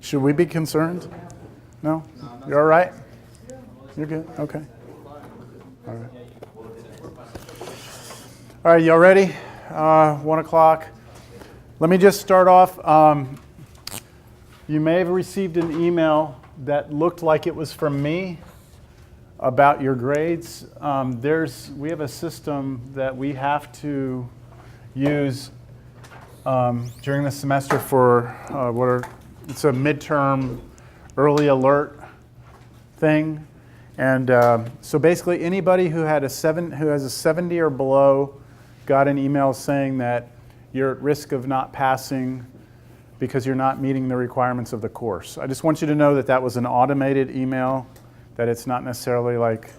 Should we be concerned? No? You're all right? You're good? Okay. All right. All right, y'all ready? 1 o'clock. Let me just start off. You may have received an email that looked like it was from me about your grades. We have a system that we have to use during the semester for it's a midterm early alert thing. And so basically anybody who has a 70 or below got an email saying that you're at risk of not passing because you're not meeting the requirements of the course. I just want you to know that that was an automated email, that it's not necessarily like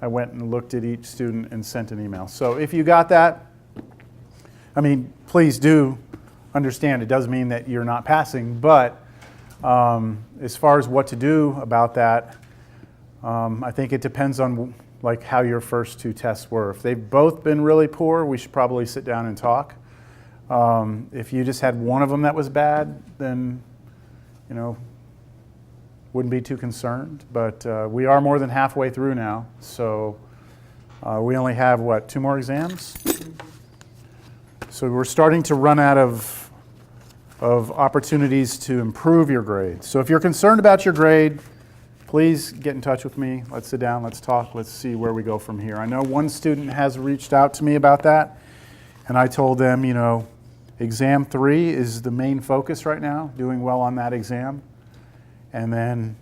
I went and looked at each student and sent an email. So if you got that, I mean, please do understand it does mean that you're not passing, but as far as what to do about that, I think it depends on like how your first two tests were. If they've both been really poor, we should probably sit down and talk. If you just had one of them that was bad, then, wouldn't be too concerned. But we are more than halfway through now, so we only have, 2 more exams? So we're starting to run out of opportunities to improve your grade. So if you're concerned about your grade, please get in touch with me. Let's sit down, let's talk, let's see where we go from here. I know one student has reached out to me about that, and I told them, exam 3 is the main focus right now, doing well on that exam. And then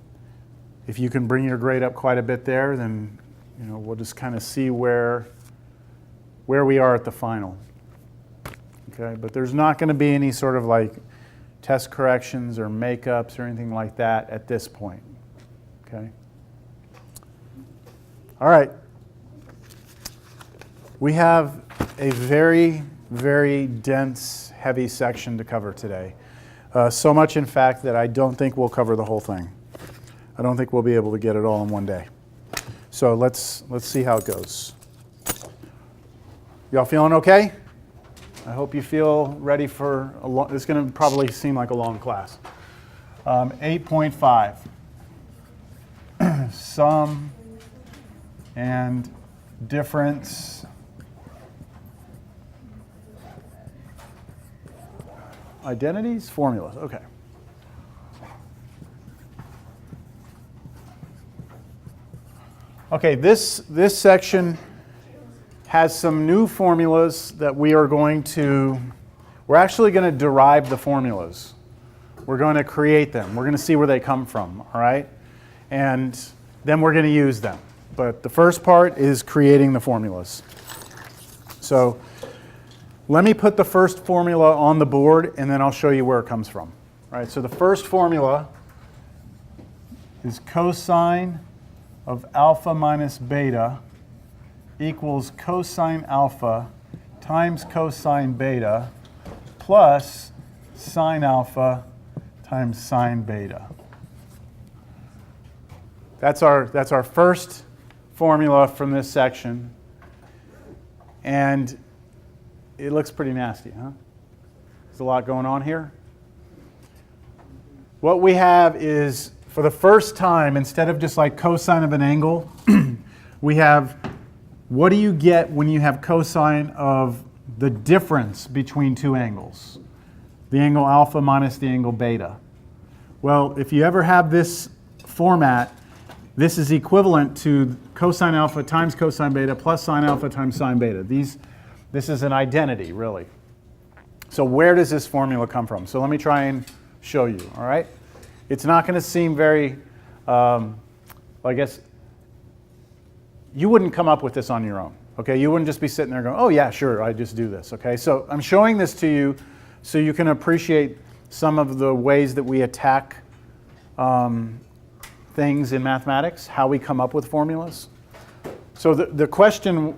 if you can bring your grade up quite a bit there, then we'll just kind of see where we are at the final. Okay, but there's not going to be any sort of like test corrections or makeups or anything like that at this point. Okay. All right. We have a very, very dense, heavy section to cover today. So much, in fact, that I don't think we'll cover the whole thing. I don't think we'll be able to get it all in one day. So let's see how it goes. Y'all feeling okay? I hope you feel ready for it's going to probably seem like a long class. 8.5. Sum and difference identities, formulas. Okay. Okay, this section has some new formulas that we're actually going to derive the formulas. We're going to create them. We're going to see where they come from, all right? And then we're going to use them. But the first part is creating the formulas. So let me put the first formula on the board, and then I'll show you where it comes from. All right, so the first formula is cosine of alpha minus beta equals cosine alpha times cosine beta plus sine alpha times sine beta. That's our first formula from this section. And it looks pretty nasty, huh? There's a lot going on here. What we have is, for the first time, instead of just like cosine of an angle, we have, what do you get when you have cosine of the difference between two angles? The angle alpha minus the angle beta. Well, if you ever have this format, this is equivalent to cosine alpha times cosine beta plus sine alpha times sine beta. This is an identity, really. So where does this formula come from? So let me try and show you, all right? It's not going to seem very, I guess, you wouldn't come up with this on your own, okay? You wouldn't just be sitting there going, oh yeah, sure, I just do this, okay? So I'm showing this to you so you can appreciate some of the ways that we attack things in mathematics, how we come up with formulas. So the question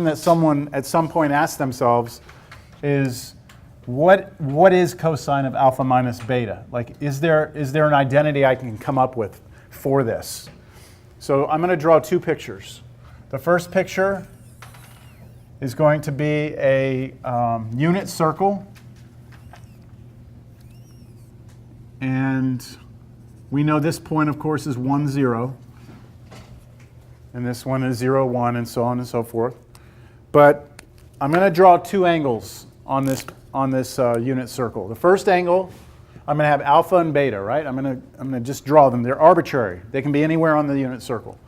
that someone at some point asked themselves is, what is cosine of alpha minus beta? Like, is there an identity I can come up with for this? So I'm going to draw two pictures. The first picture is going to be a unit circle And we know this point, of course, is 1, 0. And this one is 0, 1, and so on and so forth. But I'm going to draw two angles on this unit circle. The first angle, I'm going to have alpha and beta, right? I'm going to just draw them. They're arbitrary. They can be anywhere on the unit circle.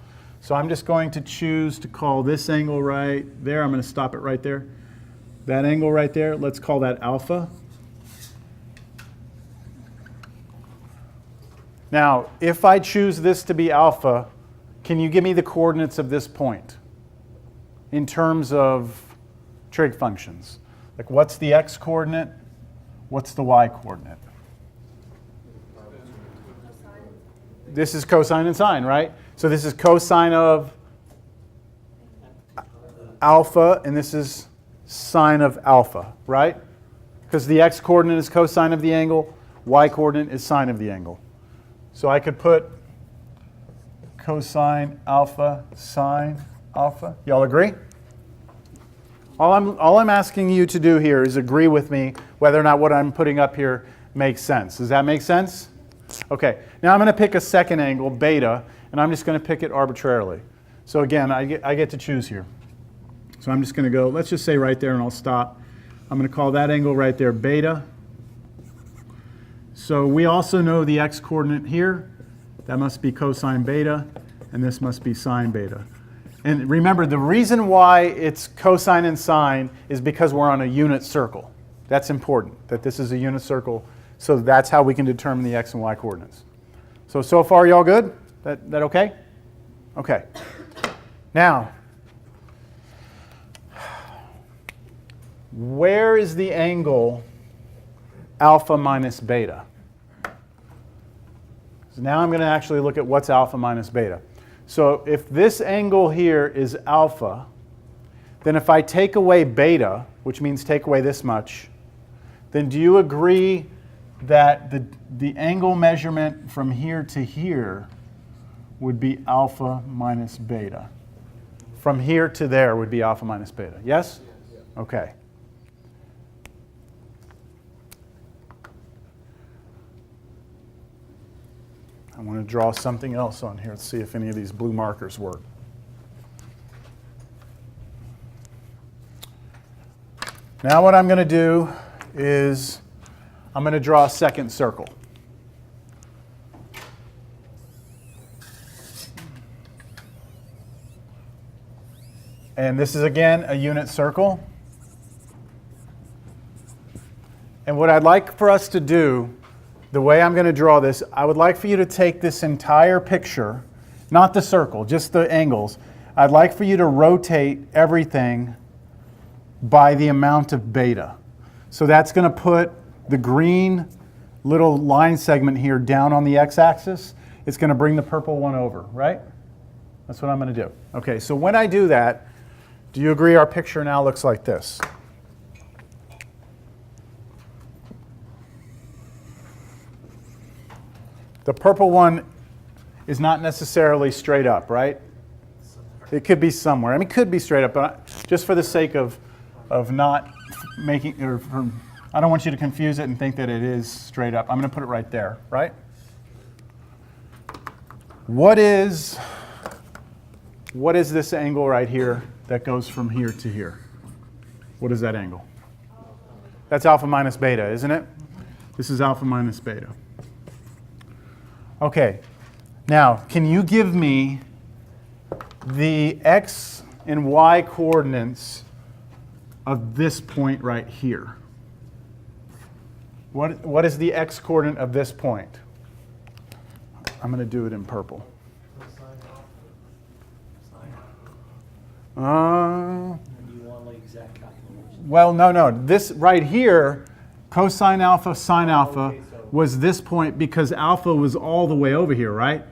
So I'm just going to choose to call this angle right there. I'm going to stop it right there. That angle right there, let's call that alpha. Now, if I choose this to be alpha, can you give me the coordinates of this point in terms of trig functions? Like, what's the x coordinate? What's the y coordinate? This is cosine and sine, right? So this is cosine of alpha, and this is sine of alpha, right? Because the x coordinate is cosine of the angle, y coordinate is sine of the angle. So I could put cosine alpha, sine alpha. Y'all agree? All I'm asking you to do here is agree with me whether or not what I'm putting up here makes sense. Does that make sense? Okay. Now I'm going to pick a second angle, beta, and I'm just going to pick it arbitrarily. So again, I get to choose here. So I'm just going to go, let's just say right there, and I'll stop. I'm going to call that angle right there beta. So we also know the x coordinate here. That must be cosine beta, and this must be sine beta. And remember, the reason why it's cosine and sine is because we're on a unit circle. That's important, that this is a unit circle. So that's how we can determine the x and y coordinates. So far, y'all good? That okay? Okay. Now, where is the angle alpha minus beta? So now I'm going to actually look at what's alpha minus beta. So if this angle here is alpha, then if I take away beta, which means take away this much, then do you agree that the angle measurement from here to here would be alpha minus beta? From here to there would be alpha minus beta. Yes? Okay. I want to draw something else on here. Let's see if any of these blue markers work. Now what I'm going to do is I'm going to draw a second circle. And this is, again, a unit circle. And what I'd like for us to do, the way I'm going to draw this, I would like for you to take this entire picture, not the circle, just the angles. I'd like for you to rotate everything by the amount of beta. So that's going to put the green little line segment here down on the x-axis. It's going to bring the purple one over, right? That's what I'm going to do. Okay, so when I do that, do you agree our picture now looks like this? The purple one is not necessarily straight up, right? It could be somewhere. I mean, it could be straight up, but just for the sake of not making, I don't want you to confuse it and think that it is straight up. I'm going to put it right there, right? What is this angle right here that goes from here to here? What is that angle? That's alpha minus beta, isn't it? This is alpha minus beta. Okay, now can you give me the x and y coordinates of this point right here? What is the x coordinate of this point? I'm going to do it in purple. Well, no. This right here, cosine alpha, sine alpha, was this point because alpha was all the way over here, right?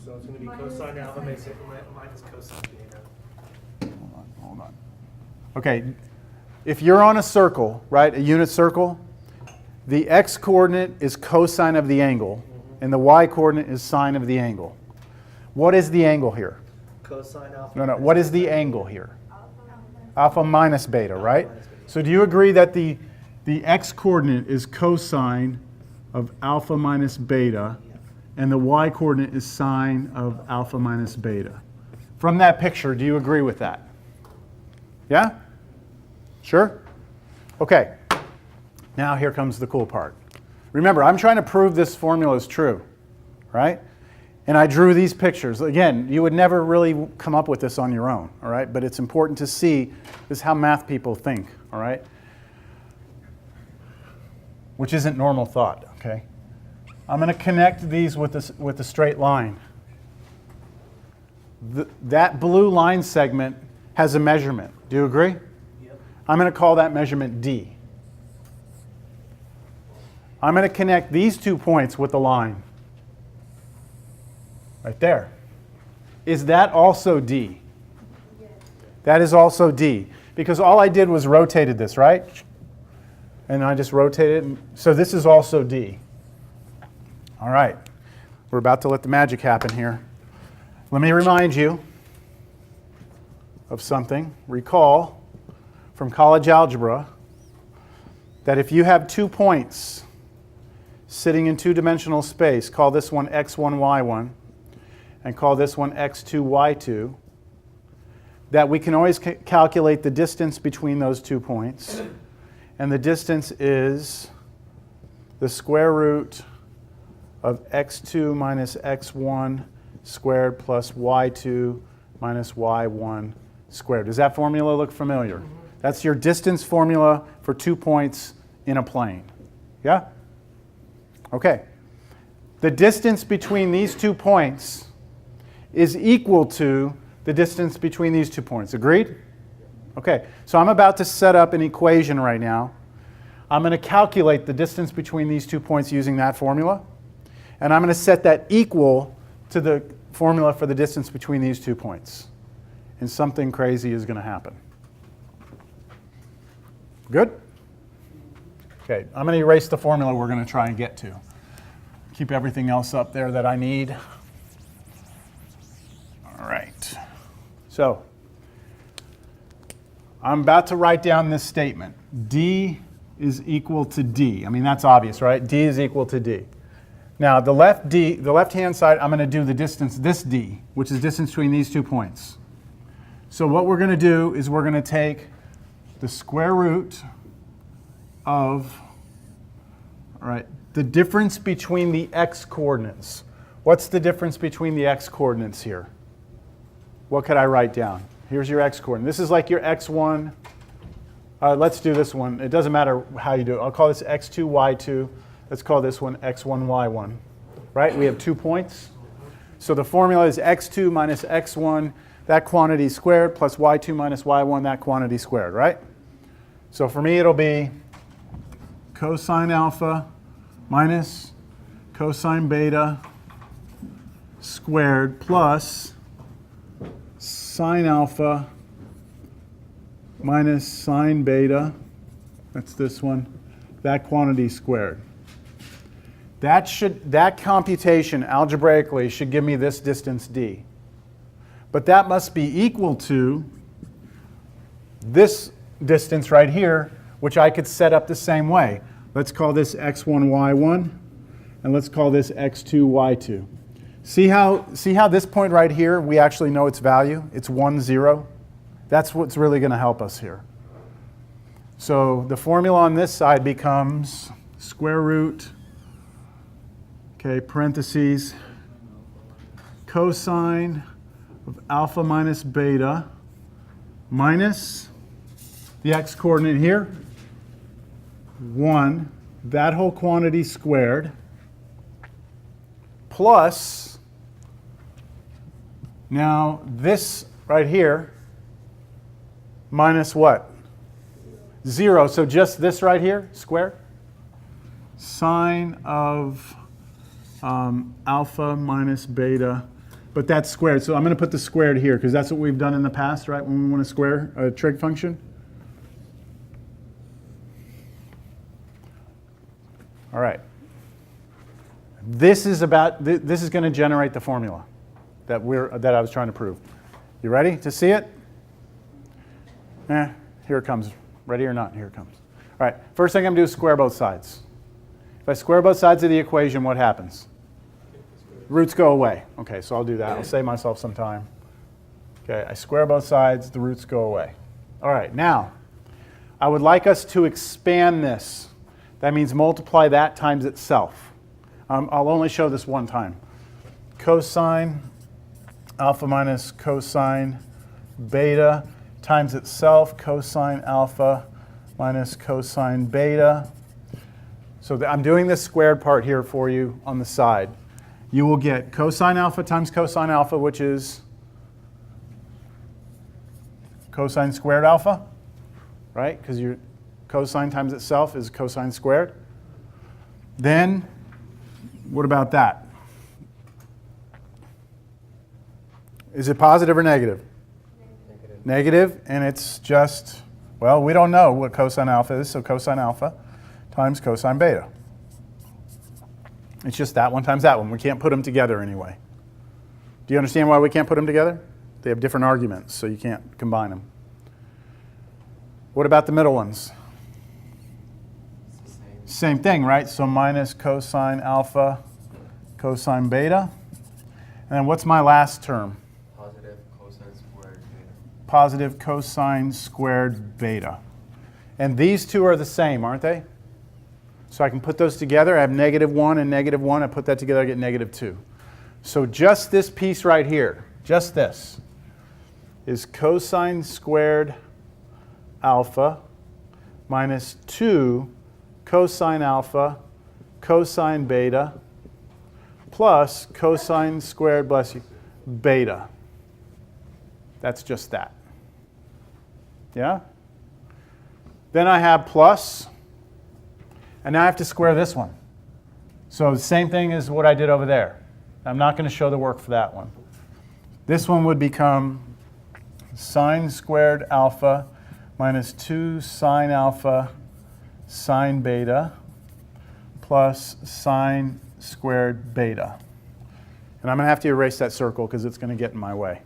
So it's going to be cosine alpha minus cosine beta. Hold on. Okay, if you're on a circle, right, a unit circle, the x coordinate is cosine of the angle, and the y coordinate is sine of the angle. What is the angle here? Cosine alpha. No. What is the angle here? Alpha minus beta, right? So do you agree that the x coordinate is cosine of alpha minus beta, and the y-coordinate is sine of alpha minus beta. From that picture, do you agree with that? Yeah? Sure? Okay. Now here comes the cool part. Remember, I'm trying to prove this formula is true, right? And I drew these pictures. Again, you would never really come up with this on your own, all right? But it's important to see this is how math people think, all right? Which isn't normal thought, okay? I'm going to connect these with a straight line. That blue line segment has a measurement. Do you agree? Yep. I'm going to call that measurement D. I'm going to connect these 2 points with the line. Right there. Is that also D? Yes. That is also D. Because all I did was rotated this, right? And I just rotated it. So this is also D. All right. We're about to let the magic happen here. Let me remind you of something. Recall from college algebra that if you have 2 points sitting in two-dimensional space, call this one x1, y1, and call this one x2, y2, that we can always calculate the distance between those 2 points. And the distance is the square root of x2 minus x1 squared plus y2 minus y1 squared. Does that formula look familiar? That's your distance formula for 2 points in a plane. Yeah? Okay. The distance between these 2 points is equal to the distance between these 2 points. Agreed? Okay. So I'm about to set up an equation right now. I'm going to calculate the distance between these 2 points using that formula. And I'm going to set that equal to the formula for the distance between these 2 points. And something crazy is going to happen. Good? Okay, I'm going to erase the formula we're going to try and get to. Keep everything else up there that I need. All right. So, I'm about to write down this statement. D is equal to D. I mean, that's obvious, right? D is equal to D. Now, the left-hand side, I'm going to do the distance, this D, which is distance between these 2 points. So what we're going to do is we're going to take the square root of, all right, the difference between the x coordinates. What's the difference between the x coordinates here? What could I write down? Here's your x coordinate. This is like your x1. Let's do this one. It doesn't matter how you do it. I'll call this x2, y2. Let's call this one x1, y1. Right? We have 2 points. So the formula is x2 minus x1, that quantity squared, plus y2 minus y1, that quantity squared, right? So for me, it'll be cosine alpha minus cosine beta squared plus sine alpha minus sine beta, that's this one, that quantity squared. That computation algebraically should give me this distance d. But that must be equal to this distance right here, which I could set up the same way. Let's call this x1, y1, and let's call this x2, y2. See how this point right here, we actually know its value? It's 1, 0. That's what's really going to help us here. So the formula on this side becomes square root, okay, parentheses, cosine of alpha minus beta minus the x-coordinate here, 1, that whole quantity squared, plus, now this right here, minus what? 0. So just this right here, squared. Sine of alpha minus beta, but that's squared. So I'm going to put the squared here because that's what we've done in the past, right, when we want to square a trig function. All right. This is going to generate the formula that I was trying to prove. You ready to see it? Here it comes. Ready or not? Here it comes. All right. First thing I'm going to do is square both sides. If I square both sides of the equation, what happens? Roots go away. Okay, so I'll do that. I'll save myself some time. Okay, I square both sides, the roots go away. All right, now, I would like us to expand this. That means multiply that times itself. I'll only show this one time. Cosine alpha minus cosine beta times itself, cosine alpha minus cosine beta. So I'm doing this squared part here for you on the side. You will get cosine alpha times cosine alpha, which is cosine squared alpha, right? Because your cosine times itself is cosine squared. Then, what about that? Is it positive or negative? Negative. Negative, and it's just, well, we don't know what cosine alpha is, so cosine alpha times cosine beta. It's just that one times that one. We can't put them together anyway. Do you understand why we can't put them together? They have different arguments, so you can't combine them. What about the middle ones? Same thing, right? So minus cosine alpha, cosine beta. And then what's my last term? Positive cosine squared beta. Positive cosine squared beta. And these two are the same, aren't they? So I can put those together. I have -1 and -1. I put that together, I get -2. So just this piece right here, just this, is cosine squared alpha minus 2 cosine alpha cosine beta plus cosine squared, bless you, beta. That's just that. Yeah? Then I have plus, and now I have to square this one. So the same thing as what I did over there. I'm not going to show the work for that one. This one would become sine squared alpha minus 2 sine alpha sine beta plus sine squared beta. And I'm going to have to erase that circle because it's going to get in my way.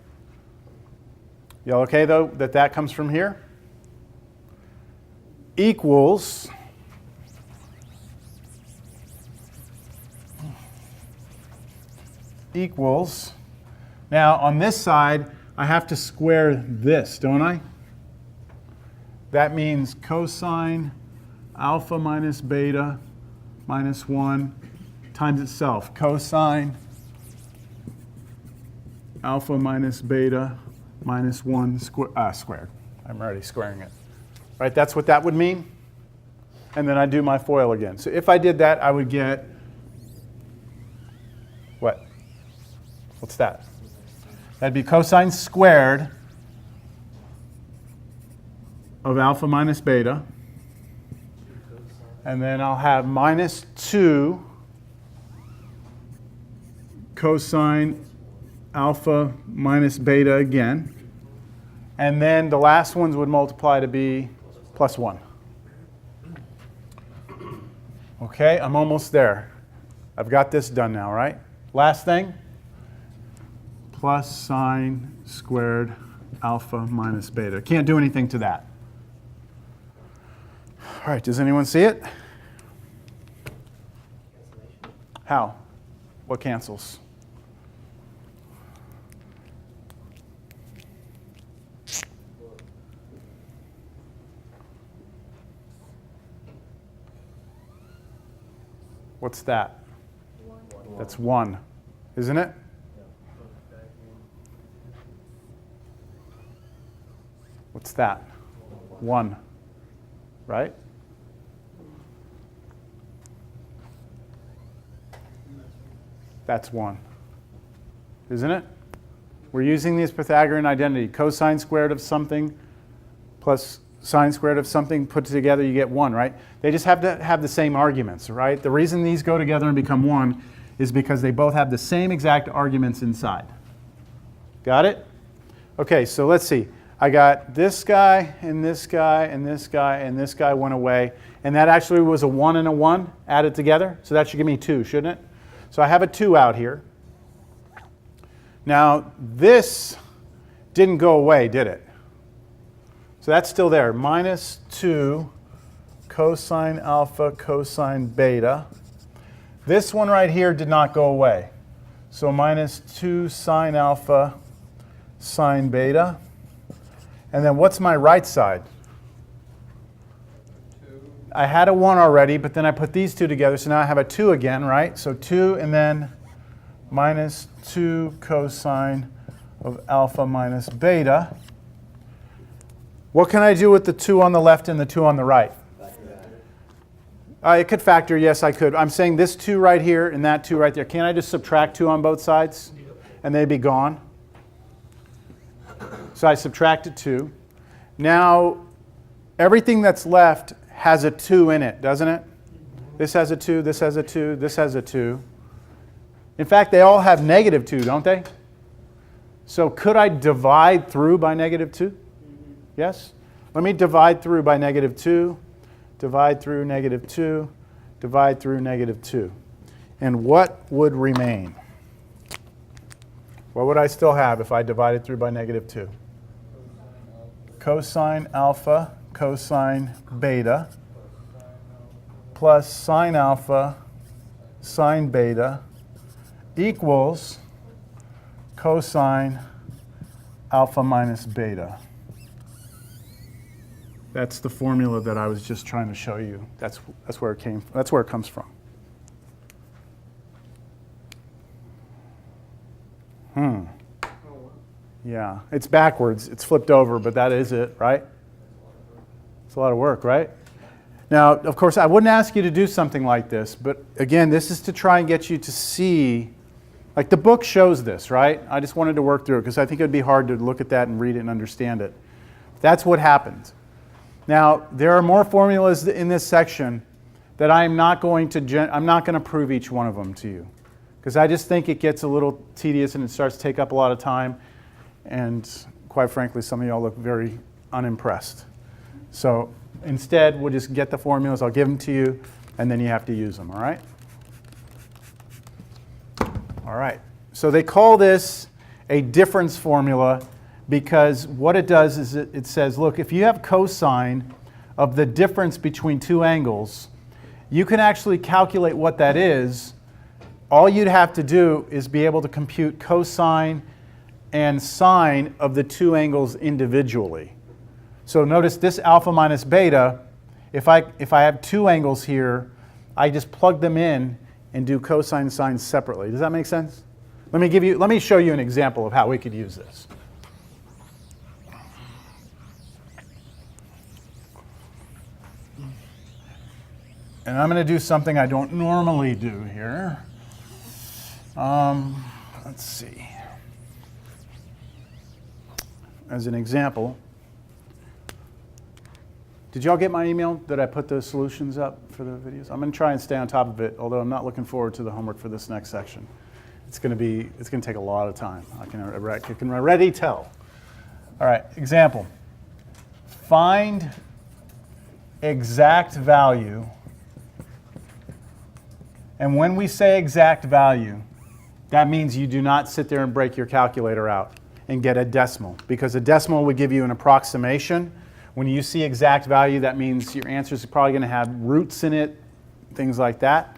Y'all okay, though, that that comes from here? Equals now on this side, I have to square this, don't I? That means cosine alpha minus beta minus 1 times itself. Cosine alpha minus beta minus 1 squared. I'm already squaring it. Right, that's what that would mean. And then I do my FOIL again. So if I did that, I would get what? What's that? That'd be cosine squared of alpha minus beta. And then I'll have minus 2 cosine alpha minus beta again. And then the last ones would multiply to be plus 1. Okay, I'm almost there. I've got this done now, right? Last thing, plus sine squared alpha minus beta. Can't do anything to that. All right, does anyone see it? How? What cancels? What's that? 1. That's 1, isn't it? What's that? 1, right? That's 1, isn't it? We're using this Pythagorean identity. Cosine squared of something plus sine squared of something put together, you get 1, right? They just have to have the same arguments, right? The reason these go together and become 1 is because they both have the same exact arguments inside. Got it? Okay, so let's see. I got this guy, and this guy, and this guy, and this guy went away. And that actually was a 1 and a 1 added together. So that should give me 2, shouldn't it? So I have a 2 out here. Now, this didn't go away, did it? So that's still there. Minus 2 cosine alpha cosine beta This one right here did not go away. So minus 2 sine alpha sine beta. And then what's my right side? I had a 1 already, but then I put these two together, so now I have a 2 again, right? So 2 and then minus 2 cosine of alpha minus beta. What can I do with the 2 on the left and the 2 on the right? It could factor, yes, I could. I'm saying this 2 right here and that 2 right there. Can't I just subtract 2 on both sides? And they'd be gone. So I subtracted 2. Now, everything that's left has a 2 in it, doesn't it? This has a 2, this has a 2, this has a 2. In fact, they all have negative 2, don't they? So could I divide through by negative 2? Yes? Let me divide through by negative 2, divide through negative 2, divide through negative 2. And what would remain? What would I still have if I divided through by negative 2? Cosine alpha cosine beta plus sine alpha sine beta equals cosine alpha minus beta. That's the formula that I was just trying to show you. That's where it came. That's where it comes from. Yeah, it's backwards. It's flipped over, but that is it, right? It's a lot of work, right? Now, of course, I wouldn't ask you to do something like this, but again, this is to try and get you to see, like the book shows this, right? I just wanted to work through it because I think it would be hard to look at that and read it and understand it. That's what happened. Now, there are more formulas in this section that I'm not going to prove each one of them to you because I just think it gets a little tedious and it starts to take up a lot of time. And quite frankly, some of y'all look very unimpressed. So instead, we'll just get the formulas. I'll give them to you, and then you have to use them, all right? All right. So they call this a difference formula because what it does is it says, look, if you have cosine of the difference between two angles, you can actually calculate what that is. All you'd have to do is be able to compute cosine and sine of the two angles individually. So notice this alpha minus beta, if I have two angles here, I just plug them in and do cosine and sine separately. Does that make sense? Let me show you an example of how we could use this. And I'm going to do something I don't normally do here. Let's see. As an example, did y'all get my email that I put the solutions up for the videos? I'm going to try and stay on top of it, although I'm not looking forward to the homework for this next section. It's going to take a lot of time. I can already tell. All right, example. Find exact value. And when we say exact value, that means you do not sit there and break your calculator out and get a decimal, because a decimal would give you an approximation. When you see exact value, that means your answer is probably going to have roots in it, things like that.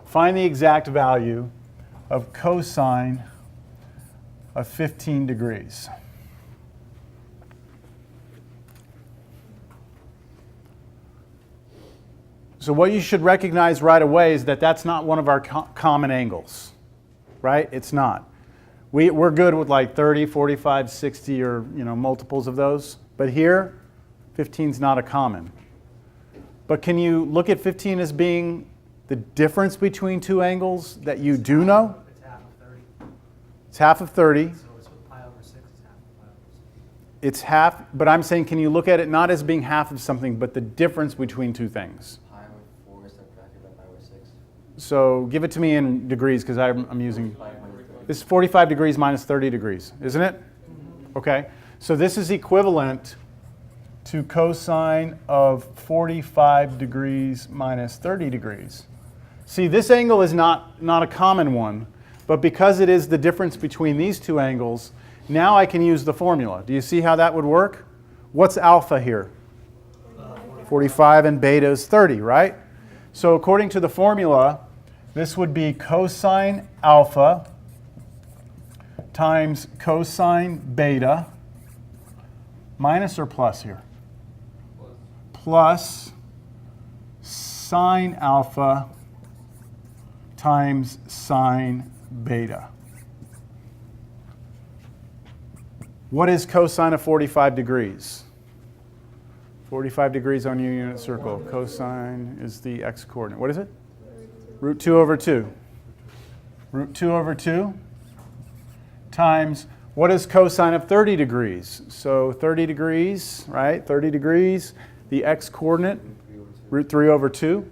Find the exact value of cosine of 15 degrees. So what you should recognize right away is that that's not one of our common angles, right? It's not. We're good with like 30, 45, 60, or multiples of those. But here, 15 is not a common. But can you look at 15 as being the difference between two angles that you do know? It's half of 30. It's half of 30. So it's pi over 6 is half of pi over 6. It's half, but I'm saying can you look at it not as being half of something, but the difference between two things? Pi over 4 subtracted by pi over 6. So give it to me in degrees because I'm using... This is 45 degrees minus 30 degrees, isn't it? Okay. So this is equivalent to cosine of 45 degrees minus 30 degrees. See, this angle is not a common one, but because it is the difference between these two angles, now I can use the formula. Do you see how that would work? What's alpha here? 45 and beta is 30, right? So according to the formula, This would be cosine alpha times cosine beta, minus or plus here? Plus sine alpha times sine beta. What is cosine of 45 degrees? 45 degrees on your unit circle. Cosine is the x-coordinate. What is it? Root 2 over 2. Root 2 over 2 times, what is cosine of 30 degrees? So 30 degrees, right? 30 degrees, the x-coordinate, root 3 over 2.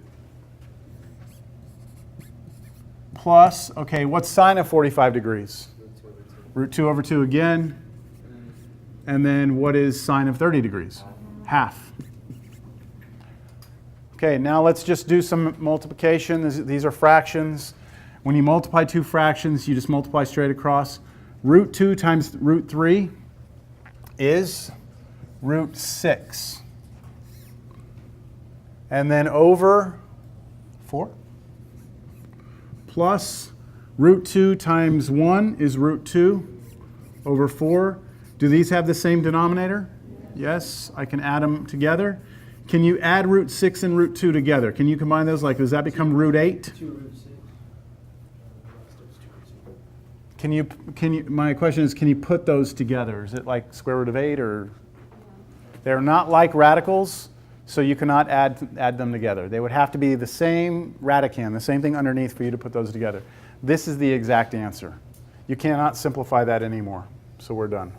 Plus, okay, what's sine of 45 degrees? Root 2 over 2 again. And then what is sine of 30 degrees? Half. Okay, now let's just do some multiplication. These are fractions. When you multiply two fractions, you just multiply straight across. Root 2 times root 3 is root 6. And then over 4. Plus root 2 times 1 is root 2 over 4. Do these have the same denominator? Yes, I can add them together. Can you add root 6 and root 2 together? Can you combine those? Like, does that become root 8? Can you, my question is, can you put those together? Is it like square root of 8 or? They're not like radicals, so you cannot add them together. They would have to be the same radicand, the same thing underneath for you to put those together. This is the exact answer. You cannot simplify that anymore, so we're done.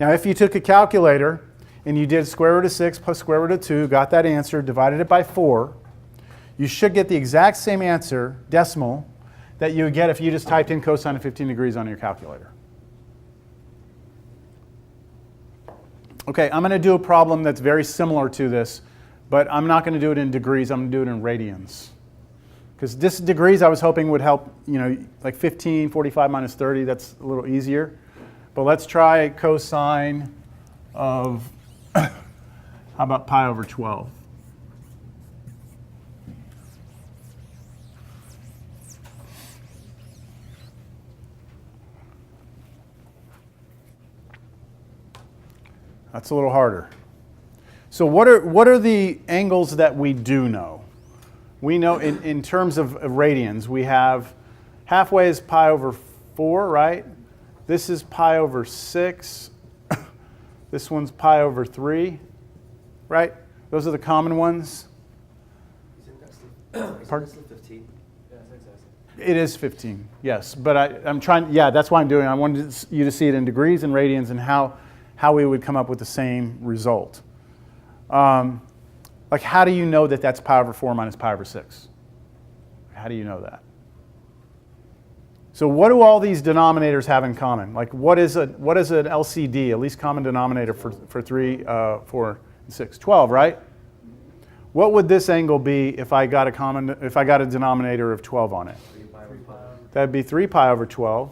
Now, if you took a calculator and you did square root of 6 plus square root of 2, got that answer, divided it by 4, you should get the exact same answer, decimal, that you would get if you just typed in cosine of 15 degrees on your calculator. Okay, I'm going to do a problem that's very similar to this, but I'm not going to do it in degrees, I'm going to do it in radians. Because this degrees I was hoping would help, like 15, 45 minus 30, that's a little easier. But let's try cosine of, how about pi over 12? That's a little harder. So what are the angles that we do know? We know in terms of radians, we have halfway is pi over 4, right? This is pi over 6. This one's pi over 3, right? Those are the common ones. Isn't this 15? It is 15, yes. But I'm trying, yeah, that's why I'm doing it. I wanted you to see it in degrees and radians and how we would come up with the same result. Like, how do you know that that's pi over 4 minus pi over 6? How do you know that? So what do all these denominators have in common? Like, what is an LCD, a least common denominator for 3, 4, and 6? 12, right? What would this angle be if I got a denominator of 12 on it? That would be 3 pi over 12.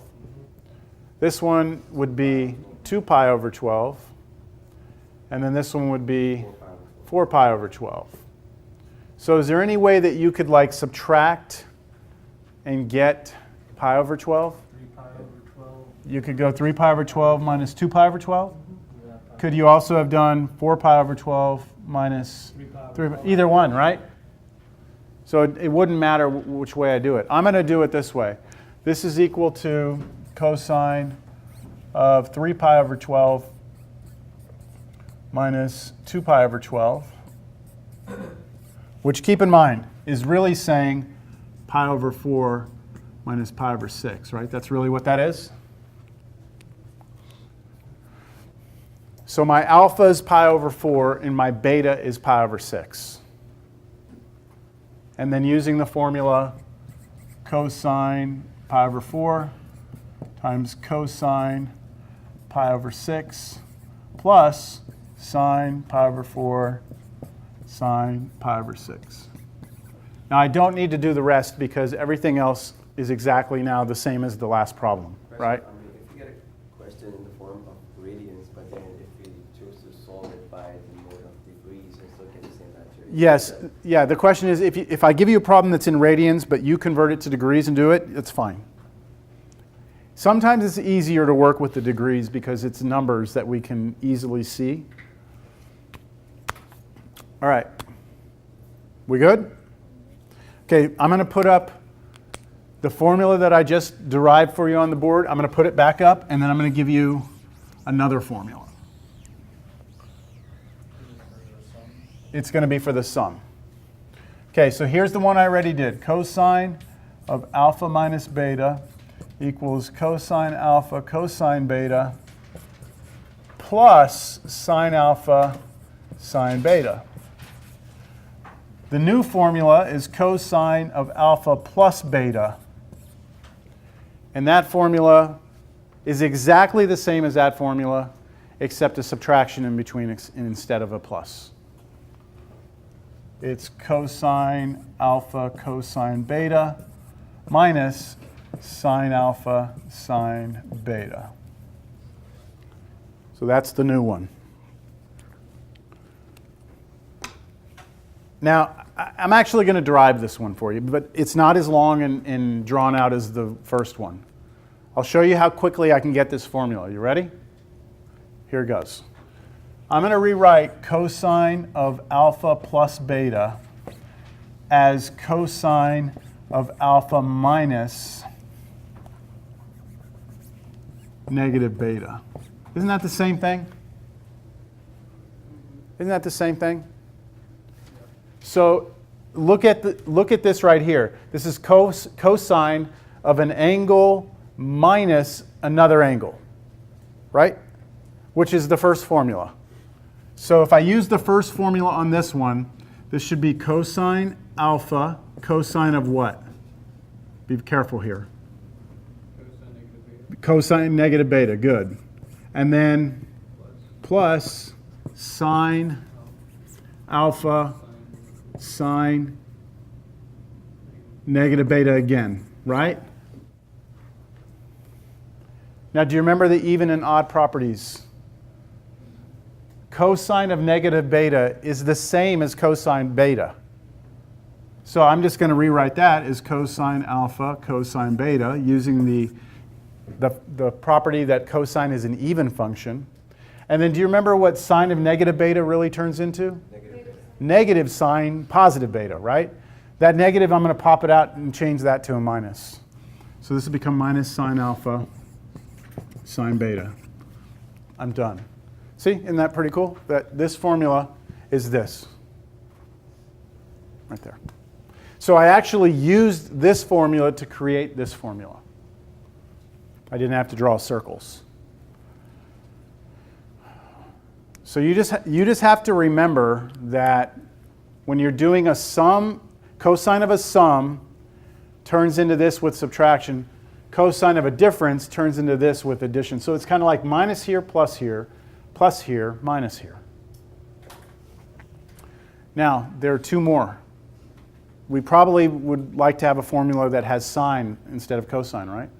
This one would be 2 pi over 12. And then this one would be 4 pi over 12. So is there any way that you could like subtract and get pi over 12? 3 pi over 12. You could go 3 pi over 12 minus 2 pi over 12? Could you also have done 4 pi over 12 minus 3 pi, either one, right? So it wouldn't matter which way I do it. I'm going to do it this way. This is equal to cosine of 3 pi over 12 minus 2 pi over 12, which, keep in mind, is really saying pi over 4 minus pi over 6, right? That's really what that is. So my alpha is pi over 4, and my beta is pi over 6. And then using the formula cosine pi over 4 times cosine pi over 6 plus sine pi over 4 sine pi over 6. Now, I don't need to do the rest because everything else is exactly now the same as the last problem, right? I mean, if you get a question in the form of radians, but then if we choose to solve it by the mode of degrees and still get the same answer, Yes, yeah, the question is if I give you a problem that's in radians, but you convert it to degrees and do it, it's fine. Sometimes it's easier to work with the degrees because it's numbers that we can easily see. All right. We good? Okay, I'm going to put up the formula that I just derived for you on the board. I'm going to put it back up, and then I'm going to give you another formula. It's going to be for the sum. Okay, so here's the one I already did. Cosine of alpha minus beta equals cosine alpha cosine beta plus sine alpha sine beta. The new formula is cosine of alpha plus beta. And that formula is exactly the same as that formula, except a subtraction in between instead of a plus. It's cosine alpha cosine beta minus sine alpha sine beta. So that's the new one. Now, I'm actually going to derive this one for you, but it's not as long and drawn out as the first one. I'll show you how quickly I can get this formula. You ready? Here it goes. I'm going to rewrite cosine of alpha plus beta as cosine of alpha minus negative beta. Isn't that the same thing? Isn't that the same thing? So look at this right here. This is cosine of an angle minus another angle, right? Which is the first formula. So if I use the first formula on this one, this should be cosine alpha, cosine of what? Be careful here. Cosine negative beta, good. And then plus sine alpha sine negative beta again, right? Now, do you remember the even and odd properties? Cosine of negative beta is the same as cosine beta. So I'm just going to rewrite that as cosine alpha cosine beta using the property that cosine is an even function. And then do you remember what sine of negative beta really turns into? Negative sine positive beta, right? That negative, I'm going to pop it out and change that to a minus. So this will become minus sine alpha sine beta. I'm done. See, isn't that pretty cool? That this formula is this. Right there. So I actually used this formula to create this formula. I didn't have to draw circles. So you just have to remember that when you're doing a sum, cosine of a sum turns into this with subtraction. Cosine of a difference turns into this with addition. So it's kind of like minus here, plus here, minus here. Now, there are two more. We probably would like to have a formula that has sine instead of cosine, right?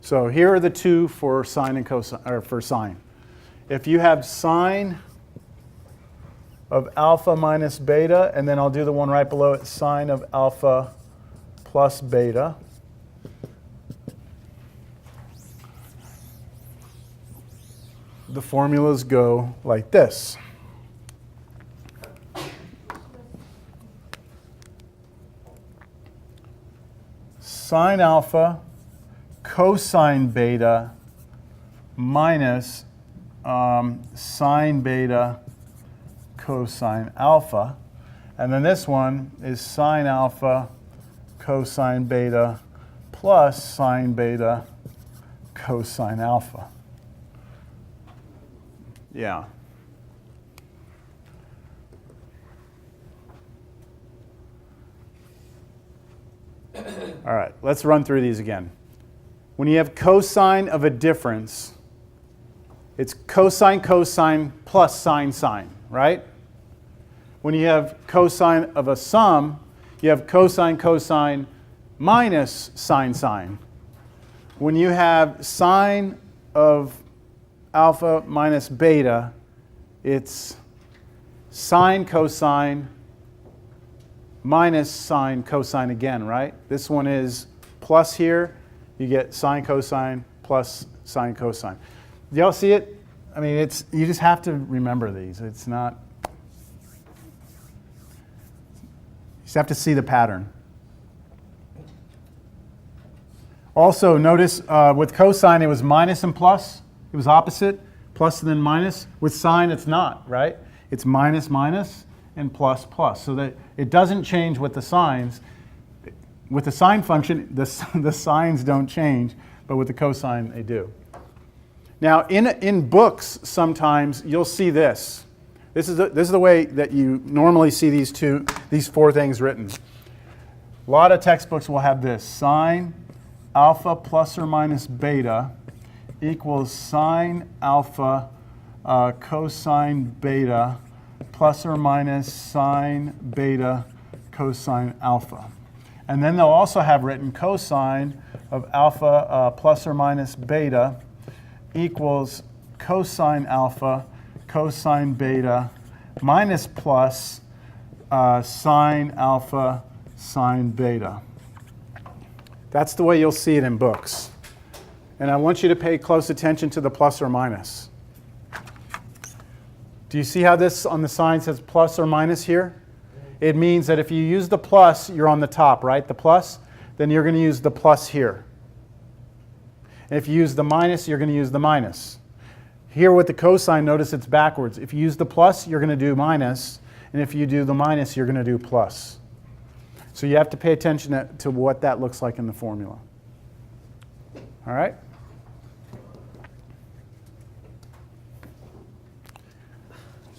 So here are the two for sine and cosine, or for sine. If you have sine of alpha minus beta, and then I'll do the one right below it, sine of alpha plus beta. The formulas go like this. Sine alpha cosine beta minus sine beta cosine alpha. And then this one is sine alpha cosine beta plus sine beta cosine alpha. Yeah. All right, let's run through these again. When you have cosine of a difference, it's cosine, cosine plus sine, sine, right? When you have cosine of a sum, you have cosine, cosine minus sine, sine. When you have sine of alpha minus beta, it's sine, cosine, minus sine, cosine again, right? This one is plus here. You get sine, cosine, plus sine, cosine. Do y'all see it? I mean, you just have to remember these. It's not... You just have to see the pattern. Also, notice with cosine, it was minus and plus. It was opposite, plus and then minus. With sine, it's not, right? It's minus, minus, and plus, plus. So that it doesn't change with the signs. With the sine function, the signs don't change, but with the cosine, they do. Now, in books, sometimes you'll see this. This is the way that you normally see these four things written. A lot of textbooks will have this: sine alpha plus or minus beta equals sine alpha cosine beta plus or minus sine beta cosine alpha. And then they'll also have written cosine of alpha plus or minus beta equals cosine alpha cosine beta minus plus sine alpha sine beta. That's the way you'll see it in books. And I want you to pay close attention to the plus or minus. Do you see how this on the sign says plus or minus here? It means that if you use the plus, you're on the top, right? The plus, then you're going to use the plus here. And if you use the minus, you're going to use the minus. Here with the cosine, notice it's backwards. If you use the plus, you're going to do minus. And if you do the minus, you're going to do plus. So you have to pay attention to what that looks like in the formula. All right?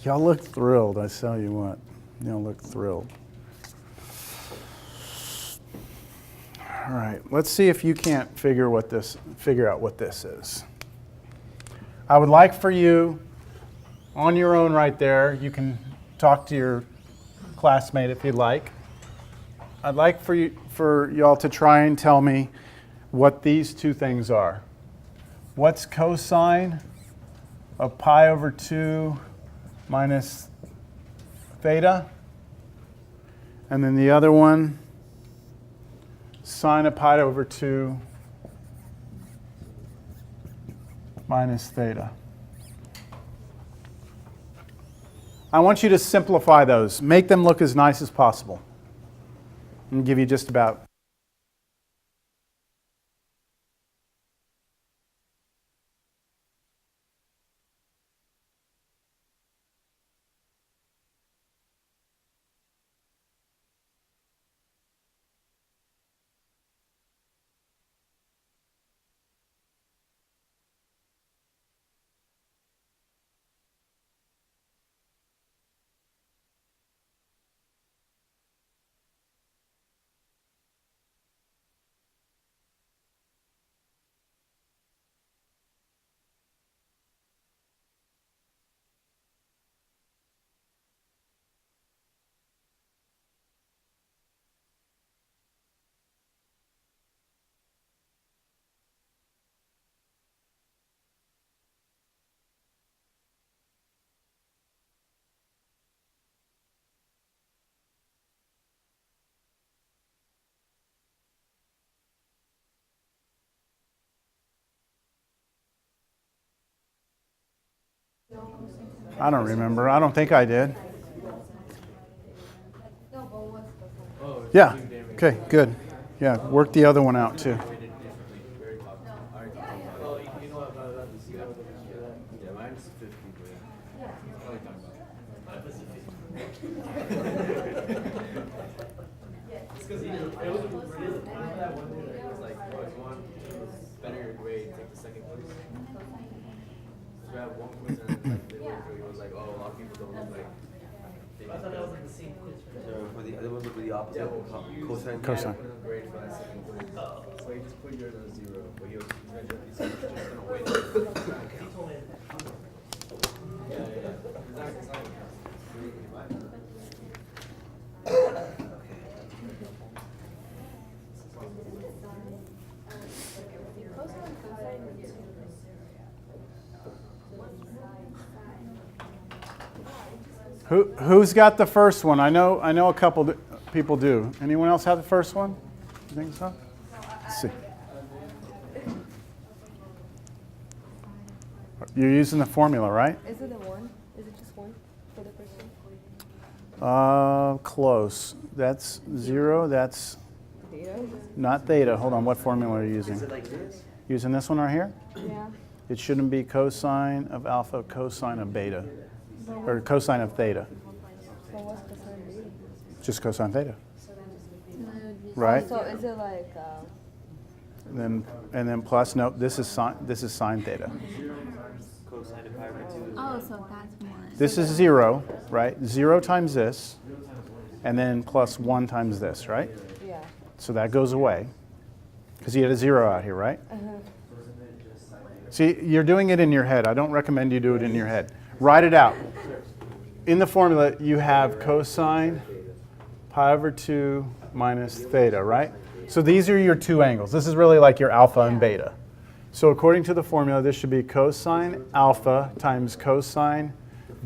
Y'all look thrilled, I tell you what. Y'all look thrilled. All right, let's see if you can't figure out what this is. I would like for you, on your own right there, you can talk to your classmate if you'd like. I'd like for y'all to try and tell me what these two things are. What's cosine of pi over 2 minus theta? And then the other one, sine of pi over 2 minus theta. I want you to simplify those. Make them look as nice as possible. I'm going to give you just about... I don't remember. I don't think I did. Yeah. Okay, good. Yeah, work the other one out too. Yeah, mine's 50, It's because it was remember that one day that it was like, oh, if you want better your grade, take the second place. So we had one quiz and then like midway through, he was like, oh, a lot of people don't look like. I thought that was like the same quiz for So for the other ones will be the opposite. Yeah, well, you Cosine. Cosine. put in a grade for that second quiz. So he just put yours at 0, but he's just gonna wait. He told me. Yeah. Exactly. Who's got the first one? I know a couple people do. Anyone else have the first one? You think so? Let's see. You're using the formula, right? Is it the one? Is it just one for the first one? Close. That's 0. That's Theta? not theta. Hold on. What formula are you Is it using? like this? Using this one right here? Yeah. It shouldn't be cosine of alpha, cosine of beta, or cosine of theta. So what's the sine beta? Just cosine theta, right? So is it like, And then plus. No, this is sine theta. Cosine of pi over 2. Oh, so that's one. This is 0, right? 0 times this, and then plus 1 times this, right? yeah. So that goes away, because you had a 0 out here, right? See, you're doing it in your head. I don't recommend you do it in your head. Write it out. In the formula, you have cosine pi over 2 minus theta, right? So these are your two angles. This is really like your alpha and beta. So according to the formula, this should be cosine alpha times cosine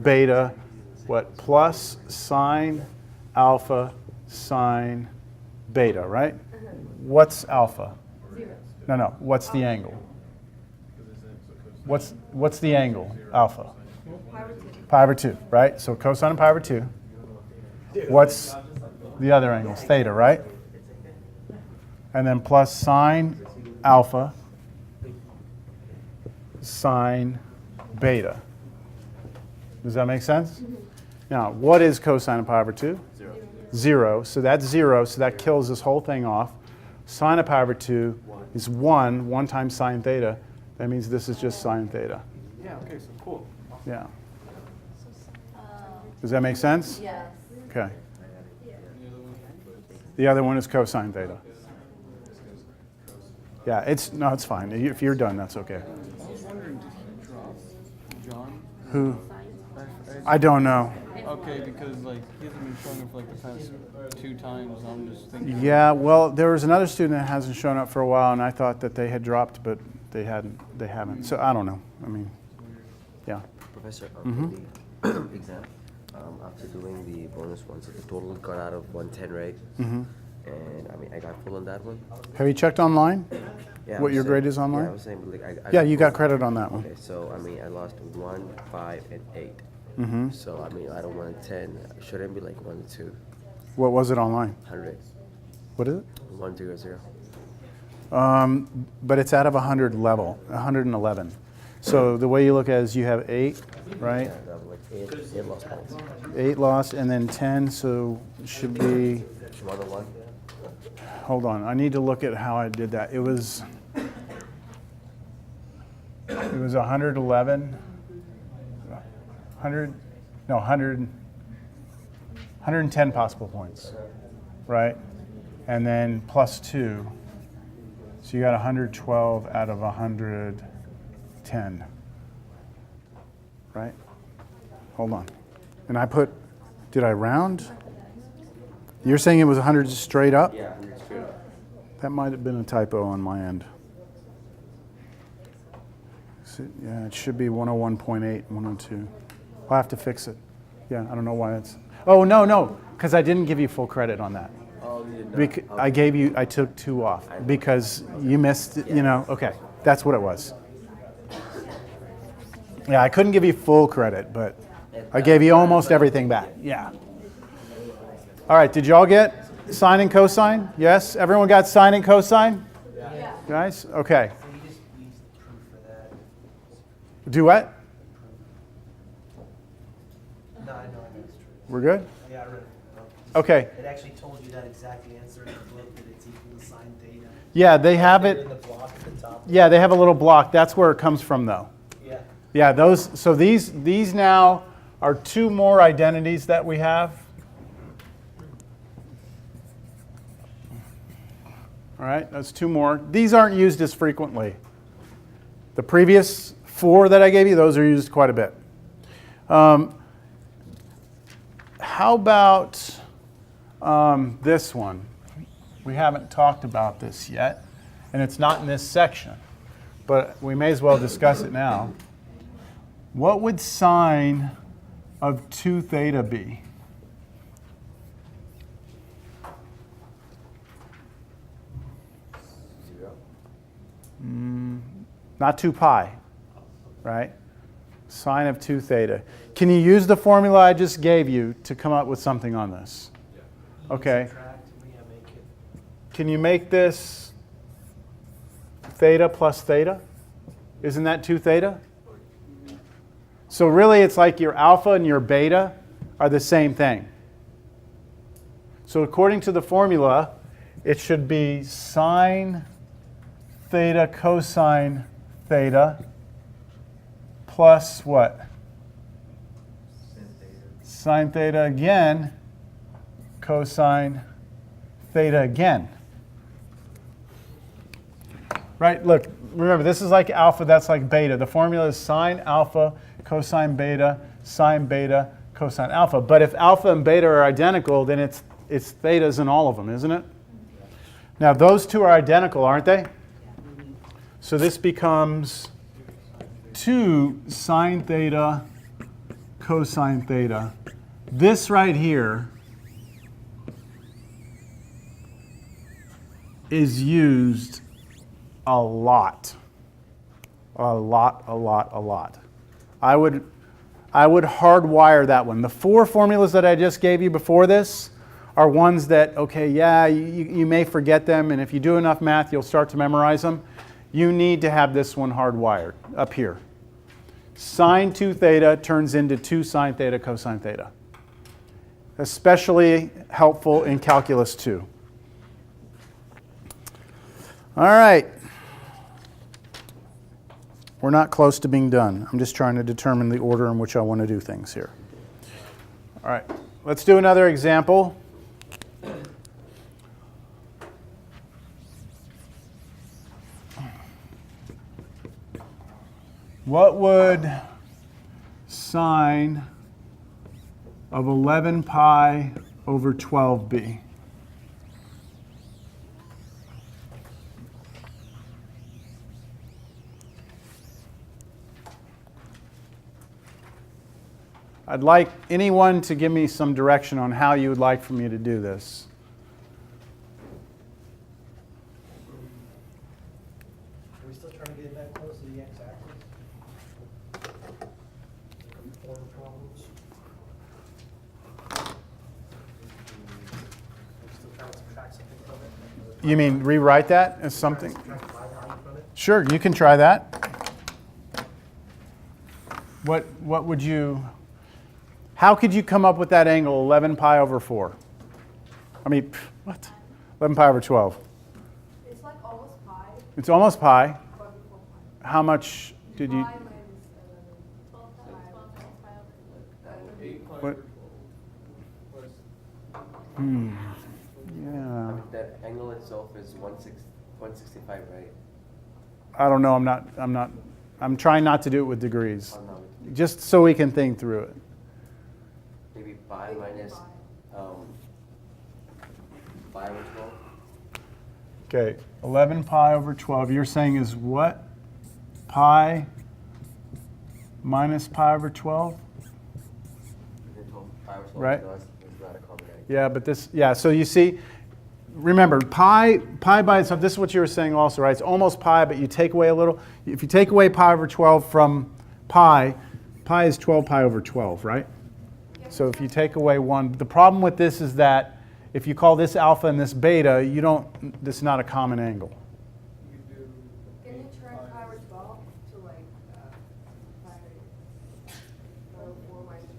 beta, what, plus sine alpha sine beta, right? What's alpha? 0. No, what's the angle? What's the angle, alpha? Pi over 2, right? So cosine of pi over 2. What's the other angle? Theta, right? And then plus sine alpha sine beta. Does that make sense? Now, what is cosine of pi over 2? 0. So that's 0, so that kills this whole thing off. Sine of pi over 2 is 1 times sine theta. That means this is just sine theta. Yeah, okay, so cool. Yeah. Does that make sense? Yes. Okay. The other one is cosine theta. Yeah, it's fine. If you're done, that's okay. I was wondering, did he drop John? Who? I don't know. Okay, because like he hasn't been showing up for like the past 2 times. I'm just thinking. Yeah, well, there was another student that hasn't shown up for a while, and I thought that they had dropped, but they haven't. So I don't know. I mean, yeah. Professor, for the exam, after doing the bonus ones, the total got out of 110, right? And I mean, I got full on that one. Have you checked online? Yeah, What I was your saying- grade is online? Yeah, I was saying, like, I Yeah, you got full. credit on that one. Okay, so I mean, I lost 1, 5, and 8. So I mean, I don't want 10. Shouldn't be like 1, 2, What was it online? 100, What is it? 1, 0, 0. But it's out of 100 level, 111. So the way you look at it is you have 8, right? Yeah, that was like 8 lost points. 8 lost, and then 10, so it should be, Another one. hold on, I need to look at how I did that. It was 111, 110 possible points, right? And then plus 2, so you got 112 out of 110, right? Hold on. And did I round? You're saying it was 100 straight up? Yeah, 100 straight up. That might have been a typo on my end. Yeah, it should be 101.8, 102. I'll have to fix it. Yeah, I don't know why it's. Oh, no, because I didn't give you full credit on that. Oh, you did not. I took 2 off because you missed, okay, that's what it was. Yeah, I couldn't give you full credit, but I gave you almost everything back. Yeah. All right, did y'all get sine and cosine? Yes? Everyone got sine and cosine? Yeah. Guys? Okay. So you just use the proof for that. Do what? No, I know that's true. We're good? Yeah, I read it. Okay. It actually told you that exact answer in the book, that it's equal to sine theta. Yeah, they have In it. the block at the top. Yeah, they have a little block. That's where it comes from, though. Yeah. Yeah, so these now are 2 more identities that we have. All right, that's 2 more. These aren't used as frequently. The previous 4 that I gave you, those are used quite a bit. How about this one? We haven't talked about this yet, and it's not in this section, but we may as well discuss it now. What would sine of 2 theta be? Not 2 pi, right? Sine of 2 theta. Can you use the formula I just gave you to come up with something on this? Okay. Subtract, and make it. Can you make this theta plus theta? Isn't that 2 theta? So really it's like your alpha and your beta are the same thing. So according to the formula, it should be sine theta cosine theta plus what? Sine theta again, cosine theta again. Right, look, remember this is like alpha, that's like beta. The formula is sine alpha, cosine beta, sine beta, cosine alpha. But if alpha and beta are identical, then it's thetas in all of them, isn't it? Now those two are identical, aren't they? So this becomes 2 sine theta cosine theta. This right here is used a lot. A lot. I would hardwire that one. The 4 formulas that I just gave you before this are ones that, okay, yeah, you may forget them, and if you do enough math, you'll start to memorize them. You need to have this one hardwired up here. Sine 2 theta turns into 2 sine theta cosine theta. Especially helpful in calculus 2. All right. We're not close to being done. I'm just trying to determine the order in which I want to do things here. All right, let's do another example. What would sine of 11 pi over 12 be? I'd like anyone to give me some direction on how you would like for me to do this. Are we still trying to get that close to the x-axis? Form problems? Are we still trying to subtract something from it? You mean rewrite that as something? Subtract pi value from it? Sure, you can try that. What would you... How could you come up with that angle, 11 pi over 4? I mean, what? 11 pi over 12. It's like almost pi, It's almost pi. but before pi. How much did you... Pi minus 11. 12 pi. What? Yeah. That angle itself is 165, right? I don't know. I'm trying not to do it with degrees. Oh, no. Just so we can think through it. Maybe pi minus pi over 12. Okay, 11 pi over 12. You're saying is what? Pi minus pi over 12? Pi over 12 Right. is not a common angle. Yeah, but this, yeah, so you see, remember, pi by itself, this is what you were saying also, right? It's almost pi, but you take away a little. If you take away pi over 12 from pi is 12 pi over 12, right? So if you take away 1, the problem with this is that if you call this alpha and this beta, this is not a common angle. Can you try pi over 12 to like pi over 4 minus 3?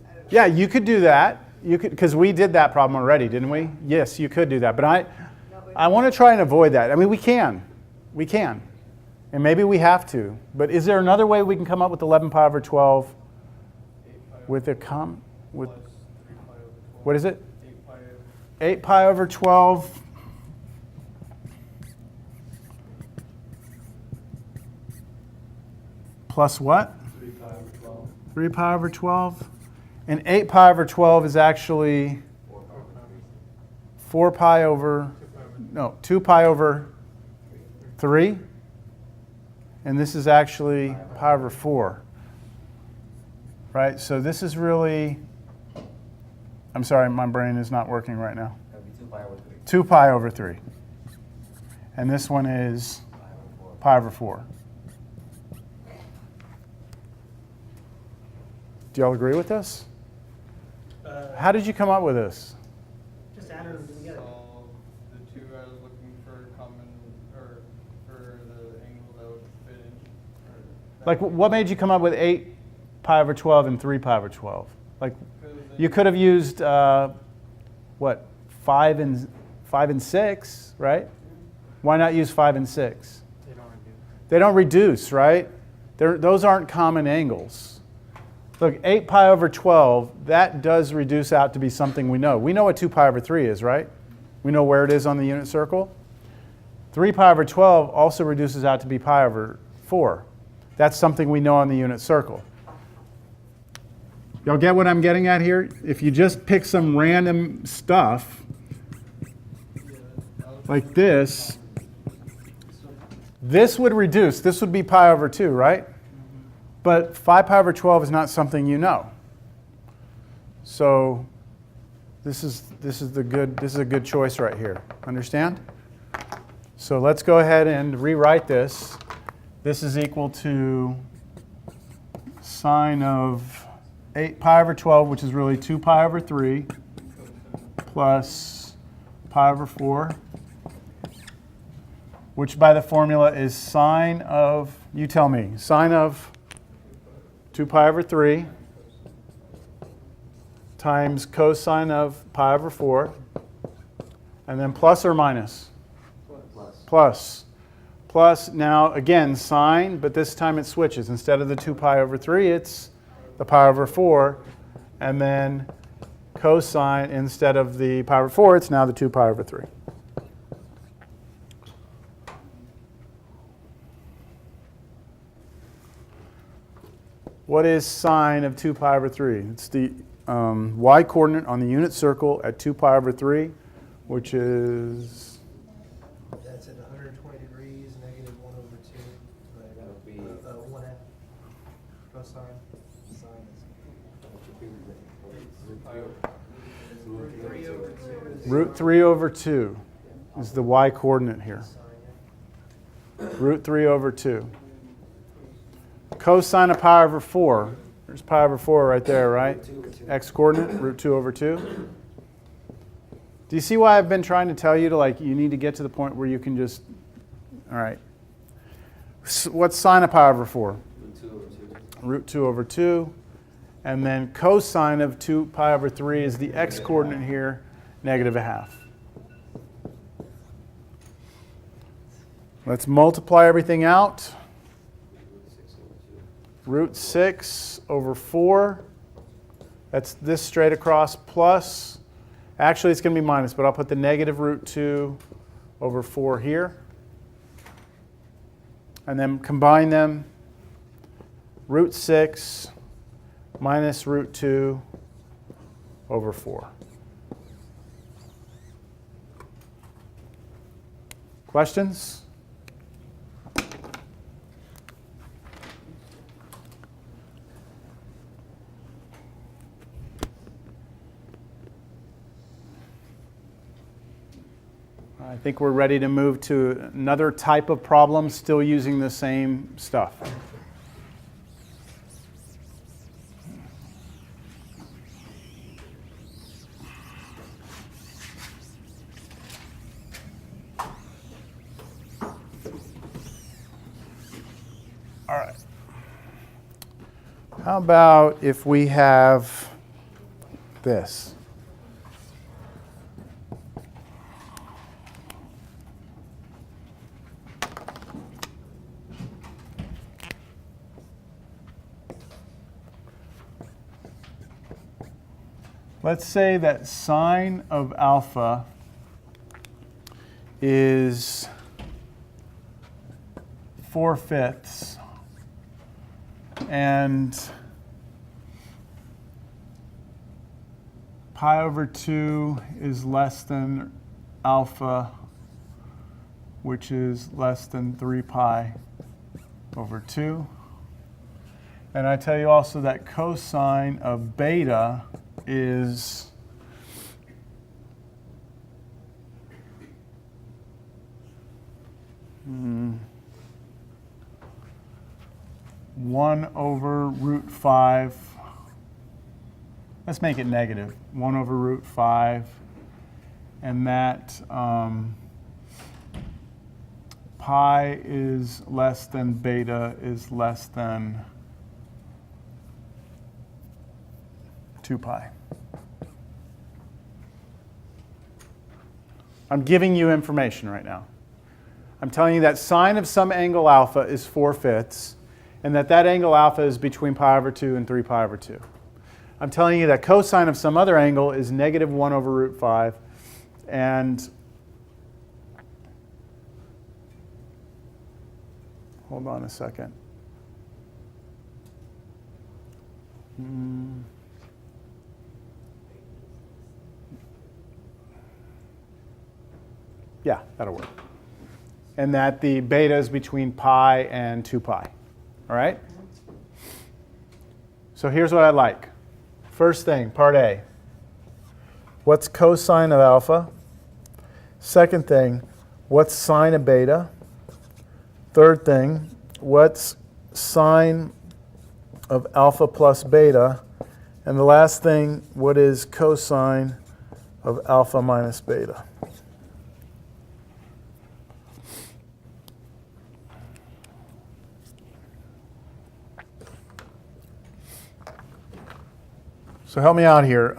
I don't know. Yeah, you could do that. You could, because we did that problem already, didn't we? Yes, you could do that. But I want to try and avoid that. I mean, we can. And maybe we have to. But is there another way we can come up with 11 pi over 12 with what is it? 8 pi over 12 plus what? 3 pi over 12. And 8 pi over 12 is actually 2 pi over 3. And this is actually pi over 4. right? So this is really, I'm sorry, my brain is not working right now. That would be 2 pi over 3. 2 pi over 3. And this one is pi over 4. Do y'all agree with this? How did you come up with this? Just added them together. So the two I was looking for common, or for the angle that would fit in. Like, what made you come up with 8 pi over 12 and 3 pi over 12? Like, you could have used, what, 5 and 6, right? Why not use 5 and 6? They don't reduce, right? Those aren't common angles. Look, 8 pi over 12, that does reduce out to be something we know. We know what 2 pi over 3 is, right? We know where it is on the unit circle. 3 pi over 12 also reduces out to be pi over 4. That's something we know on the unit circle. Y'all get what I'm getting at here? If you just pick some random stuff like this, this would reduce. This would be pi over 2, right? But 5 pi over 12 is not something you know. So this is a good choice right here. Understand? So let's go ahead and rewrite this. This is equal to sine of 8 pi over 12, which is really 2 pi over 3, plus pi over 4, which by the formula is sine of, you tell me, sine of 2 pi over 3 times cosine of pi over 4, and then plus or minus? Plus. Plus, now again, sine, but this time it switches. Instead of the 2 pi over 3, it's the pi over 4, and then cosine, instead of the pi over 4, it's now the 2 pi over 3. What is sine of 2 pi over 3? It's the y-coordinate on the unit circle at 2 pi over 3, which is... That's at 120 degrees, negative 1 over 2. Right, That would be 1 half. Cosine. Sine is root 3 over 2 is the y-coordinate here. Root 3 over 2. Cosine of pi over 4. There's pi over 4 right there, right? X-coordinate, root 2 over 2. Do you see why I've been trying to tell you to, like, you need to get to the point where you can just, all right. What's sine of pi over 4? Root 2 over 2. And then cosine of 2 pi over 3 is the x-coordinate here, negative a half. Let's multiply everything out. Root 6 over 4. That's this straight across plus. Actually, it's going to be minus, but I'll put the negative root 2 over 4 here. And then combine them. Root 6 minus root 2 over 4. Questions? I think we're ready to move to another type of problem, still using the same stuff. All right. How about if we have this? Let's say that sine of alpha is 4/5, and pi over 2 is less than alpha, which is less than 3 pi over 2. And I tell you also that cosine of beta is one over root 5. Let's make it negative. 1 over root 5. And that pi is less than beta is less than 2 pi. I'm giving you information right now. I'm telling you that sine of some angle alpha is 4/5, and that angle alpha is between pi over 2 and 3 pi over 2. I'm telling you that cosine of some other angle is negative 1 over root 5, and hold on a second. Yeah, that'll work. And that the beta is between pi and 2 pi. All right? So here's what I like. First thing, part A. What's cosine of alpha? Second thing, what's sine of beta? Third thing, what's sine of alpha plus beta? And the last thing, what is cosine of alpha minus beta? So help me out here.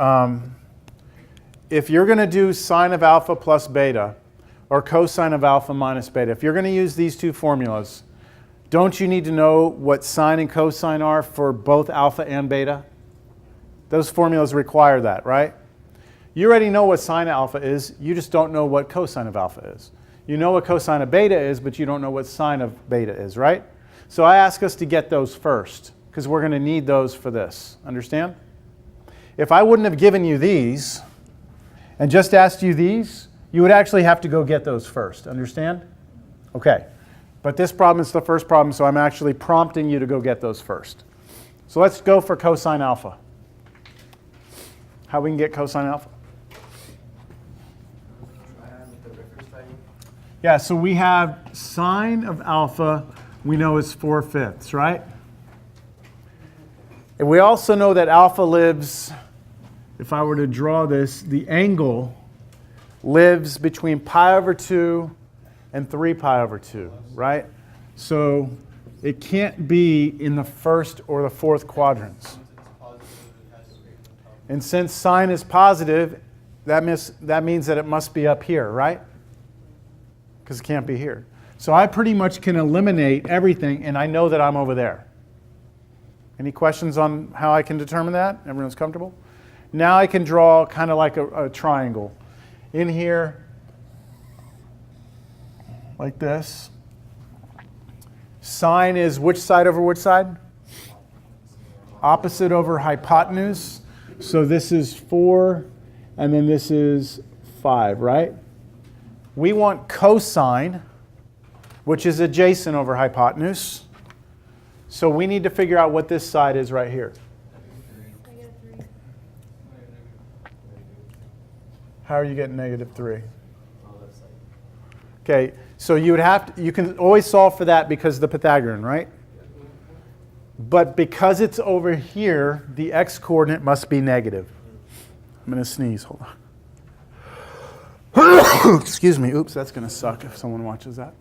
If you're going to do sine of alpha plus beta, or cosine of alpha minus beta, if you're going to use these two formulas, don't you need to know what sine and cosine are for both alpha and beta? Those formulas require that, right? You already know what sine of alpha is, you just don't know what cosine of alpha is. You know what cosine of beta is, but you don't know what sine of beta is, right? So I ask us to get those first, because we're going to need those for this. Understand? If I wouldn't have given you these and just asked you these, you would actually have to go get those first. Understand? Okay. But this problem is the first problem, so I'm actually prompting you to go get those first. So let's go for cosine alpha. How we can get cosine alpha? Yeah, so we have sine of alpha, we know is 4/5, right? And we also know that alpha lives, if I were to draw this, the angle lives between pi over 2 and 3 pi over 2, right? So it can't be in the first or the fourth quadrants. And since sine is positive, that means that it must be up here, right? Because it can't be here. So I pretty much can eliminate everything, and I know that I'm over there. Any questions on how I can determine that? Everyone's comfortable? Now I can draw kind of like a triangle. In here, like this. Sine is which side over which side? Opposite over hypotenuse. So this is 4, and then this is 5, right? We want cosine, which is adjacent over hypotenuse. So we need to figure out what this side is right here. How are you getting -3? Okay, so you would have to, you can always solve for that because of the Pythagorean, right? But because it's over here, the x-coordinate must be negative. I'm going to sneeze. Hold on. Excuse me. Oops, that's going to suck if someone watches that.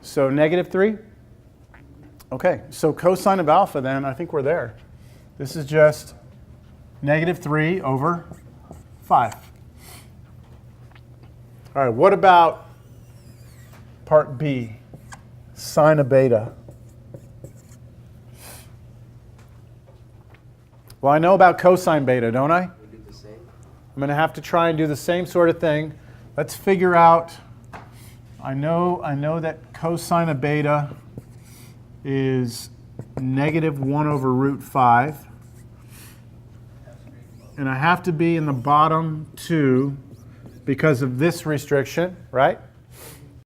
So -3? Okay, so cosine of alpha then, I think we're there. This is just -3 over 5. All right, what about part B, sine of beta? Well, I know about cosine beta, don't I? We do the same. I'm going to have to try and do the same sort of thing. Let's figure out, I know that cosine of beta is -1 over root 5. And I have to be in the bottom 2 because of this restriction, right?